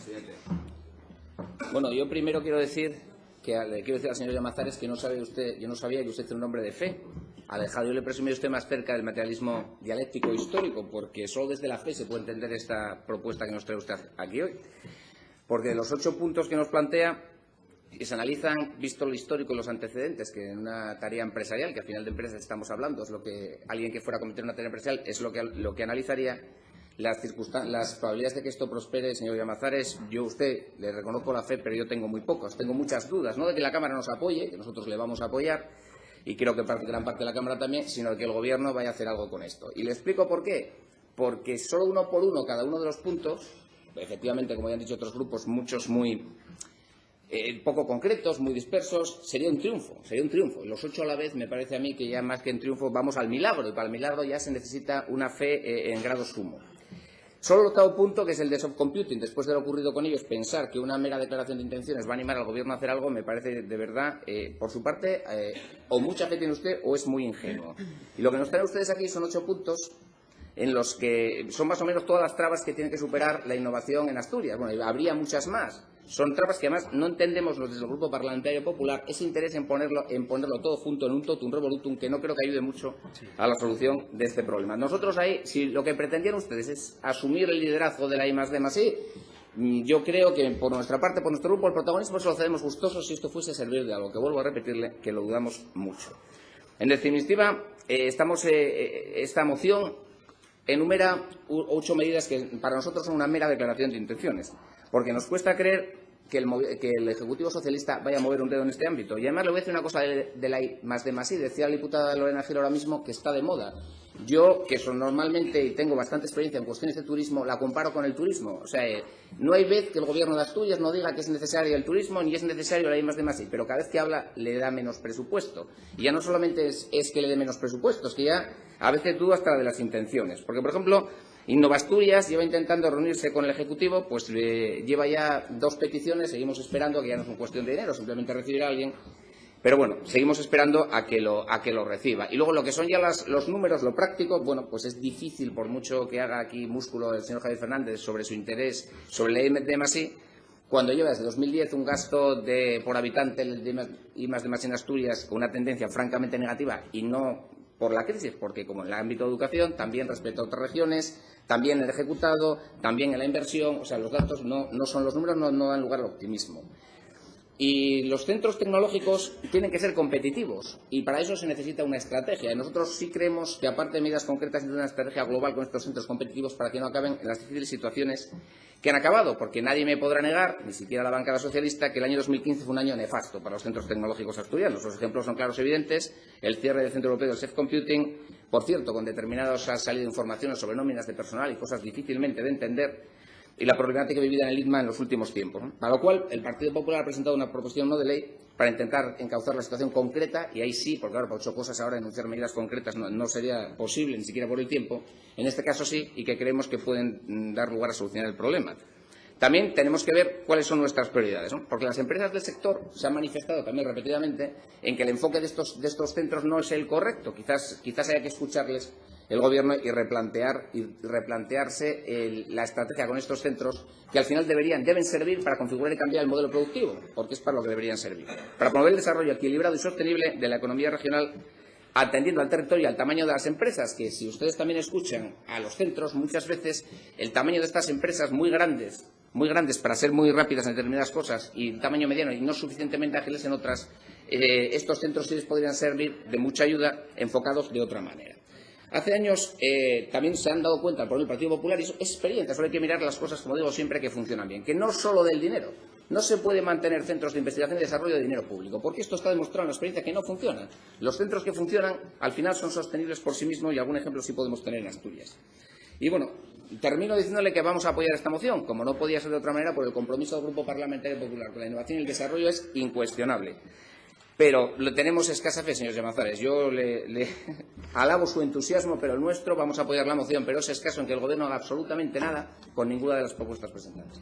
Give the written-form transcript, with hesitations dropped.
presidente. Bueno, yo primero quiero decir le quiero decir al señor Llamazares que yo no sabía que usted es un hombre de fe. Alejado, yo le presumí a usted más cerca del materialismo dialéctico histórico, porque solo desde la fe se puede entender esta propuesta que nos trae usted aquí hoy. Porque de los 8 puntos que nos plantea, y se analizan, visto lo histórico y los antecedentes, que en una tarea empresarial, que al final de empresas estamos hablando, es lo que alguien que fuera a cometer una tarea empresarial es lo que analizaría. Las probabilidades de que esto prospere, señor Llamazares, yo a usted le reconozco la fe, pero yo tengo muy pocas. Tengo muchas dudas, no de que la Cámara nos apoye, que nosotros le vamos a apoyar, y creo que gran parte de la Cámara también, sino de que el Gobierno vaya a hacer algo con esto. Y le explico por qué. Porque solo uno por uno, cada uno de los puntos, efectivamente, como ya han dicho otros grupos, muchos muy poco concretos, muy dispersos, sería un triunfo. Y los 8 a la vez me parece a mí que ya más que en triunfo vamos al milagro, y para el milagro ya se necesita una fe en grado sumo. Solo el octavo punto, que es el de soft computing, después de lo ocurrido con ellos, pensar que una mera declaración de intenciones va a animar al Gobierno a hacer algo, me parece de verdad, por su parte, o mucha fe tiene usted o es muy ingenuo. Y lo que nos traen ustedes aquí son 8 puntos en los que son más o menos todas las trabas que tiene que superar la innovación en Asturias. Bueno, habría muchas más. Son trabas que además no entendemos los desde el Grupo Parlamentario Popular ese interés en ponerlo todo junto en un totum revolutum que no creo que ayude mucho a la solución de este problema. Nosotros ahí, si lo que pretendían ustedes es asumir el liderazgo de la I+D+I, yo creo que por nuestra parte, por nuestro grupo, el protagonismo se lo cedemos gustosos si esto fuese a servir de algo, que vuelvo a repetirle que lo dudamos mucho. En definitiva, esta moción enumera 8 medidas que para nosotros son una mera declaración de intenciones, porque nos cuesta creer que el Ejecutivo Socialista vaya a mover un dedo en este ámbito. Y además le voy a decir una cosa de la I+D+I. Decía la diputada Lorena Gil ahora mismo que está de moda. Yo, que normalmente y tengo bastante experiencia en cuestiones de turismo, la comparo con el turismo. O sea, no hay vez que el Gobierno de Asturias no diga que es necesario el turismo ni es necesario la I+D+I, pero cada vez que habla le da menos presupuesto. Y ya no solamente es que le dé menos presupuesto, es que ya a veces dudo hasta de las intenciones. Porque, por ejemplo, Innovasturias lleva intentando reunirse con el Ejecutivo, pues lleva ya 2 peticiones, seguimos esperando, que ya no es una cuestión de dinero, simplemente recibir a alguien. Pero bueno, seguimos esperando a que lo reciba. Y luego lo que son ya los números, lo práctico, bueno, pues es difícil, por mucho que haga aquí músculo el señor Javier Fernández sobre su interés sobre la I+D+I, cuando lleva desde 2010 un gasto por habitante de I+D+I en Asturias con una tendencia francamente negativa y no por la crisis, porque como en el ámbito de educación, también respecto a otras regiones, también en el ejecutado, también en la inversión, o sea, los datos no son los números, no dan lugar al optimismo. Y los centros tecnológicos tienen que ser competitivos y para eso se necesita una estrategia. Y nosotros sí creemos que, aparte de medidas concretas, necesita una estrategia global con estos centros competitivos para que no acaben en las difíciles situaciones que han acabado, porque nadie me podrá negar, ni siquiera la bancada socialista, que el año 2015 fue un año nefasto para los centros tecnológicos asturianos. Los ejemplos son claros y evidentes. El cierre del Centro Europeo del Soft Computing, por cierto, con determinados ha salido informaciones sobre nóminas de personal y cosas difícilmente de entender, y la problemática vivida en el ITMA en los últimos tiempos, ¿no? Para lo cual, el Partido Popular ha presentado una proposición no de ley para intentar encauzar la situación concreta, y ahí sí, porque claro, por 8 cosas ahora enunciar medidas concretas no sería posible, ni siquiera por el tiempo. En este caso sí, y que creemos que pueden dar lugar a solucionar el problema. También tenemos que ver cuáles son nuestras prioridades, ¿no? Porque las empresas del sector se han manifestado también repetidamente en que el enfoque de estos centros no es el correcto. Quizás haya que escucharles el Gobierno y replantearse la estrategia con estos centros, que al final deben servir para configurar y cambiar el modelo productivo, porque es para lo que deberían servir. Para promover el desarrollo equilibrado y sostenible de la economía regional, atendiendo al territorio y al tamaño de las empresas, que si ustedes también escuchan a los centros, muchas veces el tamaño de estas empresas muy grandes para ser muy rápidas en determinadas cosas y tamaño mediano y no suficientemente ágiles en otras, estos centros sí les podrían servir de mucha ayuda enfocados de otra manera. Hace años también se han dado cuenta por el Partido Popular, y eso es experiencia, solo hay que mirar las cosas, como digo siempre, que funcionan bien, que no solo del dinero. No se puede mantener centros de investigación y desarrollo de dinero público, porque esto está demostrado en la experiencia que no funcionan. Los centros que funcionan, al final, son sostenibles por sí mismos y algún ejemplo sí podemos tener en Asturias. Y bueno, termino diciéndole que vamos a apoyar esta moción, como no podía ser de otra manera, por el compromiso del Grupo Parlamentario Popular con la innovación y el desarrollo es incuestionable. Pero tenemos escasa fe, señor Llamazares. Yo le alabo su entusiasmo, pero el nuestro, vamos a apoyar la moción, pero es escaso en que el Gobierno haga absolutamente nada con ninguna de las propuestas presentadas.